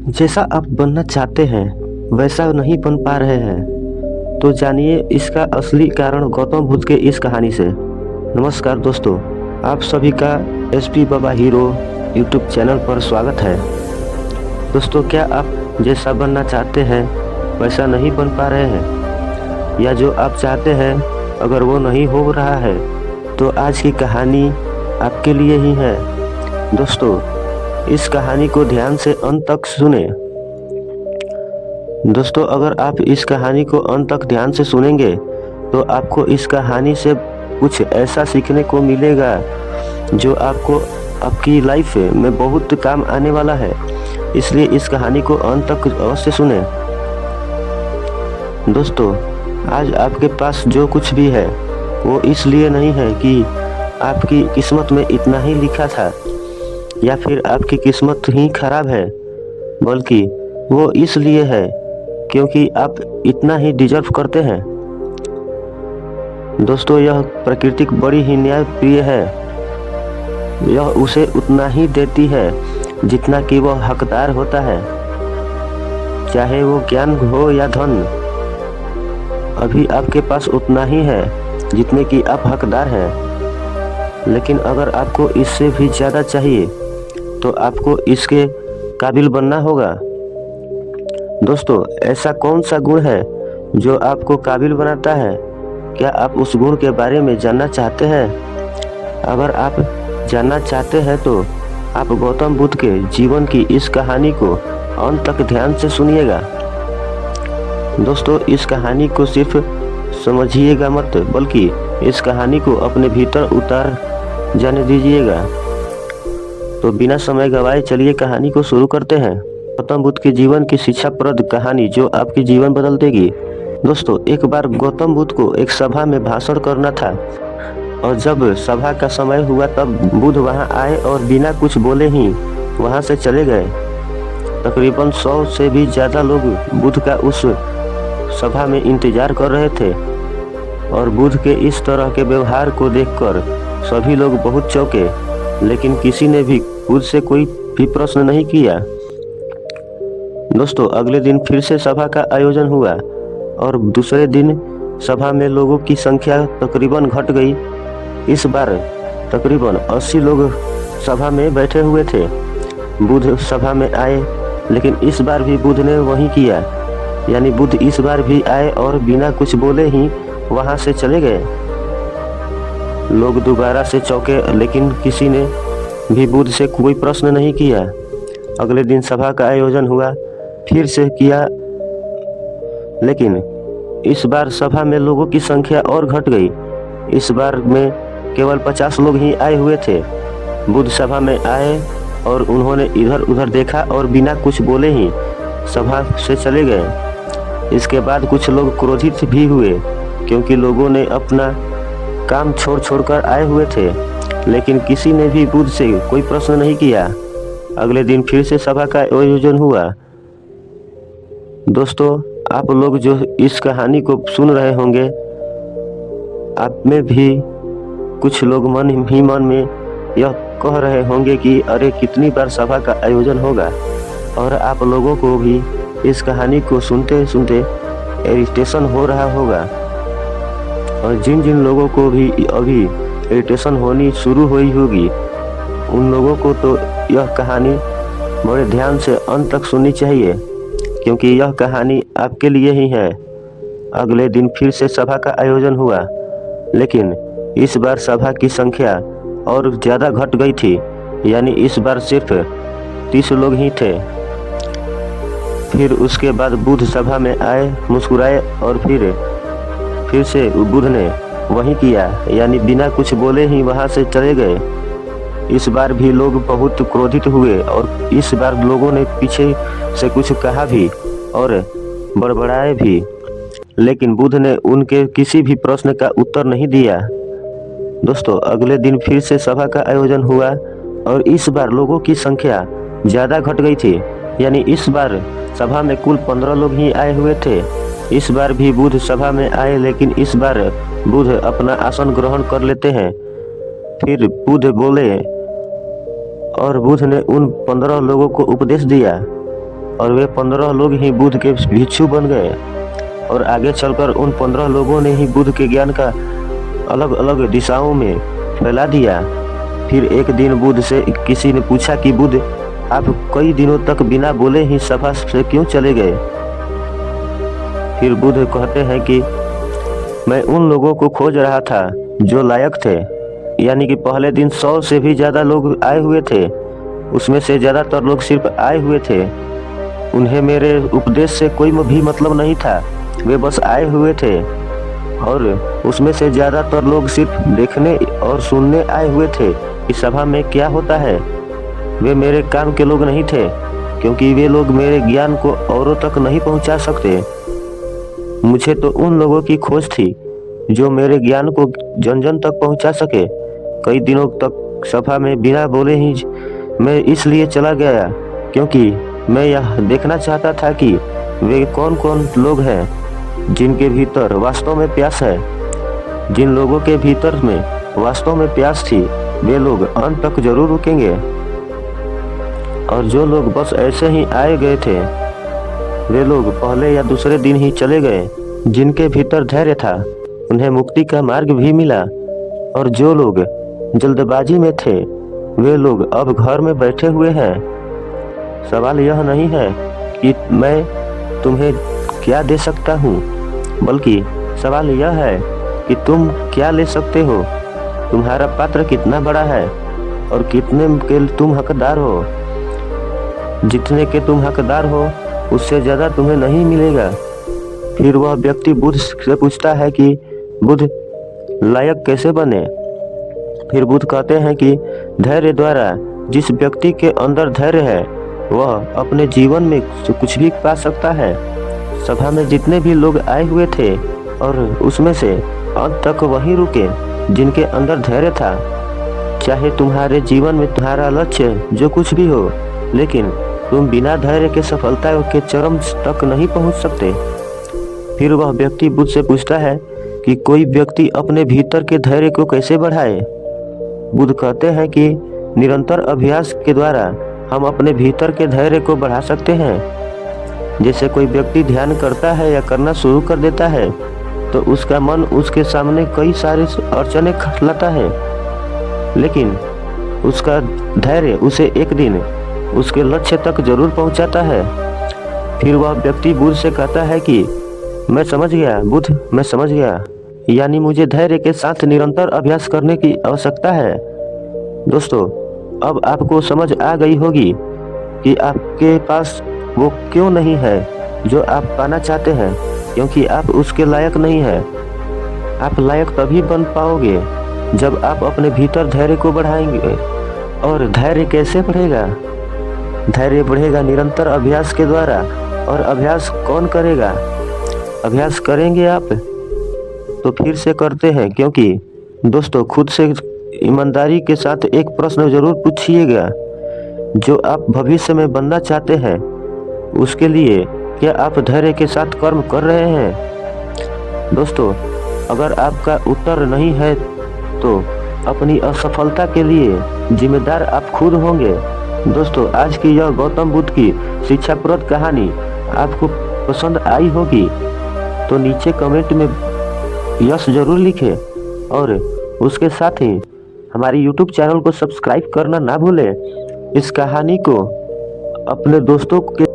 जैसा आप बनना चाहते हैं वैसा नहीं बन पा रहे हैं तो जानिए इसका असली कारण गौतम बुद्ध के इस कहानी से। नमस्कार दोस्तों, आप सभी का एसपी बाबा हीरो यूट्यूब चैनल पर स्वागत है। दोस्तों, क्या आप जैसा बनना चाहते हैं वैसा नहीं बन पा रहे हैं, या जो आप चाहते हैं अगर वो नहीं हो रहा है तो आज की कहानी आपके लिए ही है। दोस्तों, इस कहानी को ध्यान से अंत तक सुने। दोस्तों, अगर आप इस कहानी को अंत तक ध्यान से सुनेंगे तो आपको इस कहानी से कुछ ऐसा सीखने को मिलेगा जो आपको आपकी लाइफ में बहुत काम आने वाला है। इसलिए इस कहानी को अंत तक अवश्य सुने। दोस्तों, आज आपके पास जो कुछ भी है वो इसलिए नहीं है कि आपकी किस्मत में इतना ही लिखा था या फिर आपकी किस्मत ही खराब है, बल्कि वो इसलिए है क्योंकि आप इतना ही डिजर्व करते हैं। दोस्तों, यह प्रकृति बड़ी ही न्यायप्रिय है। यह उसे उतना ही देती है जितना कि वह हकदार होता है, चाहे वो ज्ञान हो या धन। अभी आपके पास उतना ही है जितने कि आप हकदार हैं, लेकिन अगर आपको इससे भी ज़्यादा चाहिए तो आपको इसके काबिल बनना होगा। दोस्तों, ऐसा कौन सा गुण है जो आपको काबिल बनाता है? क्या आप उस गुण के बारे में जानना चाहते हैं? अगर आप जानना चाहते हैं तो आप गौतम बुद्ध के जीवन की इस कहानी को अंत तक ध्यान से सुनिएगा। दोस्तों, इस कहानी को सिर्फ समझिएगा मत, बल्कि इस कहानी को अपने भीतर उतार जाने दीजिएगा। तो बिना समय गवाए चलिए कहानी को शुरू करते हैं। गौतम बुद्ध के जीवन की शिक्षाप्रद कहानी जो आपकी जीवन बदल देगी। दोस्तों, एक बार गौतम बुद्ध को एक सभा में भाषण करना था, और जब सभा का समय हुआ तब बुद्ध वहां आए और बिना कुछ बोले ही वहां से चले गए। तकरीबन 100 से भी ज़्यादा लोग बुद्ध का उस सभा में इंतजार कर रहे थे, और बुद्ध के इस तरह के व्यवहार को देखकर सभी लोग बहुत चौंके, लेकिन किसी ने भी बुद्ध से कोई भी प्रश्न नहीं किया। दोस्तों, अगले दिन फिर से सभा का आयोजन हुआ, और दूसरे दिन सभा में लोगों की संख्या तकरीबन घट गई। इस बार तकरीबन 80 लोग सभा में बैठे हुए थे। बुद्ध सभा में आए, लेकिन इस बार भी बुद्ध ने वही किया, यानी बुद्ध इस बार भी आए और बिना कुछ बोले ही वहां से चले गए। लोग दोबारा से चौंके, लेकिन किसी ने भी बुद्ध से कोई प्रश्न नहीं किया। अगले दिन सभा का आयोजन हुआ, फिर से किया, लेकिन इस बार सभा में लोगों की संख्या और घट गई। इस बार में केवल 50 लोग ही आए हुए थे। बुद्ध सभा में आए और उन्होंने इधर उधर देखा और बिना कुछ बोले ही सभा से चले गए। इसके बाद कुछ लोग क्रोधित भी हुए, क्योंकि लोगों ने अपना काम छोड़ कर आए हुए थे, लेकिन किसी ने भी बुद्ध से कोई प्रश्न नहीं किया। अगले दिन फिर से सभा का आयोजन हुआ। दोस्तों, आप लोग जो इस कहानी को सुन रहे होंगे, आप में भी कुछ लोग मन ही मन में यह कह रहे होंगे कि अरे कितनी बार सभा का आयोजन होगा, और आप लोगों को भी इस कहानी को सुनते सुनते इरिटेशन हो रहा होगा। और जिन जिन लोगों को भी अभी इरिटेशन होनी शुरू हुई होगी, उन लोगों को तो यह कहानी बड़े ध्यान से अंत तक सुननी चाहिए, क्योंकि यह कहानी आपके लिए ही है। अगले दिन फिर से सभा का आयोजन हुआ, लेकिन इस बार सभा की संख्या और ज़्यादा घट गई थी, यानी इस बार सिर्फ 30 लोग ही थे। फिर उसके बाद बुद्ध सभा में आए, मुस्कुराए, और फिर से बुद्ध ने वही किया, यानी बिना कुछ बोले ही वहां से चले गए। इस बार भी लोग बहुत क्रोधित हुए, और इस बार लोगों ने पीछे से कुछ कहा भी और बड़बड़ाए भी, लेकिन बुद्ध ने उनके किसी भी प्रश्न का उत्तर नहीं दिया। दोस्तों, अगले दिन फिर से सभा का आयोजन हुआ, और इस बार लोगों की संख्या ज़्यादा घट गई थी, यानी इस बार सभा में कुल 15 लोग ही आए हुए थे। इस बार भी बुद्ध सभा में आए, लेकिन इस बार बुद्ध अपना आसन ग्रहण कर लेते हैं। फिर बुद्ध बोले, और बुद्ध ने उन 15 लोगों को उपदेश दिया और वे 15 लोग ही बुद्ध के भिक्षु बन गए और आगे चलकर उन 15 लोगों ने ही बुद्ध के ज्ञान का अलग अलग दिशाओं में फैला दिया। फिर एक दिन बुद्ध से किसी ने पूछा कि बुद्ध, आप कई दिनों तक बिना बोले ही सभा से क्यों चले गए? फिर बुद्ध कहते हैं कि मैं उन लोगों को खोज रहा था जो लायक थे, यानी कि पहले दिन 100 से भी ज़्यादा लोग आए हुए थे, उसमें से ज़्यादातर लोग सिर्फ आए हुए थे, उन्हें मेरे उपदेश से कोई भी मतलब नहीं था, वे बस आए हुए थे। और उसमें से ज़्यादातर लोग सिर्फ देखने और सुनने आए हुए थे कि सभा में क्या होता है। वे मेरे काम के लोग नहीं थे, क्योंकि वे लोग मेरे ज्ञान को औरों तक नहीं पहुंचा सकते। मुझे तो उन लोगों की खोज थी जो मेरे ज्ञान को जन जन तक पहुंचा सके। कई दिनों तक सभा में बिना बोले ही मैं इसलिए चला गया क्योंकि मैं यह देखना चाहता था कि वे कौन कौन लोग हैं जिनके भीतर वास्तव में प्यास है। जिन लोगों के भीतर में वास्तव में प्यास थी वे लोग अंत तक जरूर रुकेंगे, और जो लोग बस ऐसे ही आए गए थे वे लोग पहले या दूसरे दिन ही चले गए। जिनके भीतर धैर्य था उन्हें मुक्ति का मार्ग भी मिला, और जो लोग जल्दबाजी में थे वे लोग अब घर में बैठे हुए हैं। सवाल यह नहीं है कि मैं तुम्हें क्या दे सकता हूँ, बल्कि सवाल यह है कि तुम क्या ले सकते हो। तुम्हारा पात्र कितना बड़ा है और कितने के तुम हकदार हो। जितने के तुम हकदार हो उससे ज़्यादा तुम्हें नहीं मिलेगा। फिर वह व्यक्ति बुद्ध से पूछता है कि बुद्ध, लायक कैसे बने? फिर बुद्ध कहते हैं कि धैर्य द्वारा। जिस व्यक्ति के अंदर धैर्य है वह अपने जीवन में कुछ भी पा सकता है। सभा में जितने भी लोग आए हुए थे और उसमें से अंत तक वही रुके जिनके अंदर धैर्य था। चाहे तुम्हारे जीवन में तुम्हारा लक्ष्य जो कुछ भी हो, लेकिन तुम बिना धैर्य के सफलता के चरम तक नहीं पहुंच सकते। फिर वह व्यक्ति बुद्ध से पूछता है कि कोई व्यक्ति अपने भीतर के धैर्य को कैसे बढ़ाए? बुद्ध कहते हैं कि निरंतर अभ्यास के द्वारा हम अपने भीतर के धैर्य को बढ़ा सकते हैं। जैसे कोई व्यक्ति ध्यान करता है या करना शुरू कर देता है तो उसका मन उसके सामने कई सारी अड़चनें लाता है, लेकिन उसका धैर्य उसे एक दिन उसके लक्ष्य तक जरूर पहुंचाता है। फिर वह व्यक्ति बुद्ध से कहता है कि मैं समझ गया बुद्ध, मैं समझ गया, यानी मुझे धैर्य के साथ निरंतर अभ्यास करने की आवश्यकता है। दोस्तों, अब आपको समझ आ गई होगी कि आपके पास वो क्यों नहीं है जो आप पाना चाहते हैं, क्योंकि आप उसके लायक नहीं हैं। आप लायक तभी बन पाओगे जब आप अपने भीतर धैर्य को बढ़ाएंगे। और धैर्य कैसे बढ़ेगा? धैर्य बढ़ेगा निरंतर अभ्यास के द्वारा। और अभ्यास कौन करेगा? अभ्यास करेंगे आप। तो फिर से करते हैं, क्योंकि दोस्तों खुद से ईमानदारी के साथ एक प्रश्न जरूर पूछिएगा, जो आप भविष्य में बनना चाहते हैं उसके लिए क्या आप धैर्य के साथ कर्म कर रहे हैं? दोस्तों, अगर आपका उत्तर नहीं है तो अपनी असफलता के लिए जिम्मेदार आप खुद होंगे। दोस्तों, आज की यह गौतम बुद्ध की शिक्षाप्रद कहानी आपको पसंद आई होगी तो नीचे कमेंट में यस जरूर लिखें, और उसके साथ ही हमारी YouTube चैनल को सब्सक्राइब करना ना भूलें। इस कहानी को अपने दोस्तों के